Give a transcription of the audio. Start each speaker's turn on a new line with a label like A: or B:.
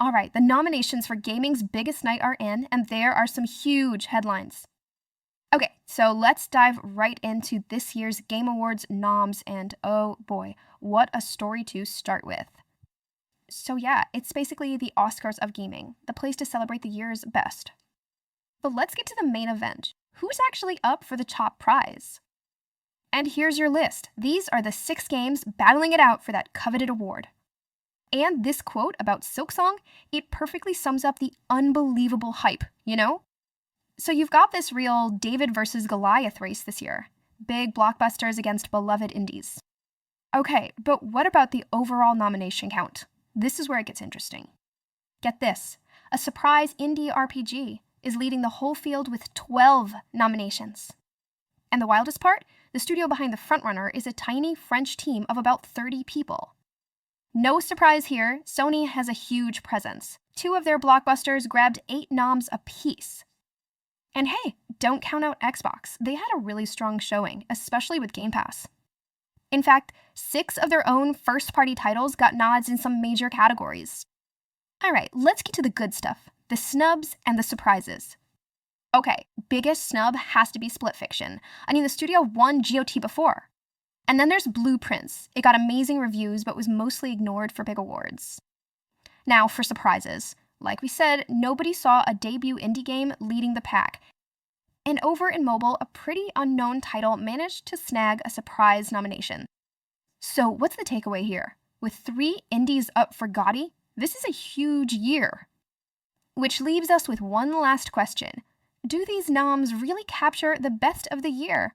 A: All right, the nominations for gaming's biggest night are in, and there are some huge headlines. Okay, so let's dive right into this year's Game Awards noms, and oh boy, what a story to start with. So yeah, it's basically the Oscars of gaming, the place to celebrate the year's best. But let's get to the main event. Who's actually up for the top prize? And here's your list. These are the 6 games battling it out for that coveted award. And this quote about Silksong, it perfectly sums up the unbelievable hype, you know? So you've got this real David versus Goliath race this year. Big blockbusters against beloved indies. Okay, but what about the overall nomination count? This is where it gets interesting. Get this, a surprise indie RPG is leading the whole field with 12 nominations. And the wildest part? The studio behind the frontrunner is a tiny French team of about 30 people. No surprise here, Sony has a huge presence. 2 of their blockbusters grabbed 8 noms apiece. And hey, don't count out Xbox. They had a really strong showing, especially with Game Pass. In fact, 6 of their own first-party titles got nods in some major categories. Alright, let's get to the good stuff, the snubs and the surprises. Okay, biggest snub has to be Split Fiction. I mean, the studio won GOT before. And then there's Blueprints. It got amazing reviews, but was mostly ignored for big awards. Now, for surprises. Like we said, nobody saw a debut indie game leading the pack. And over in mobile, a pretty unknown title managed to snag a surprise nomination. So what's the takeaway here? With 3 indies up for GOTY, this is a huge year. Which leaves us with one last question. Do these noms really capture the best of the year?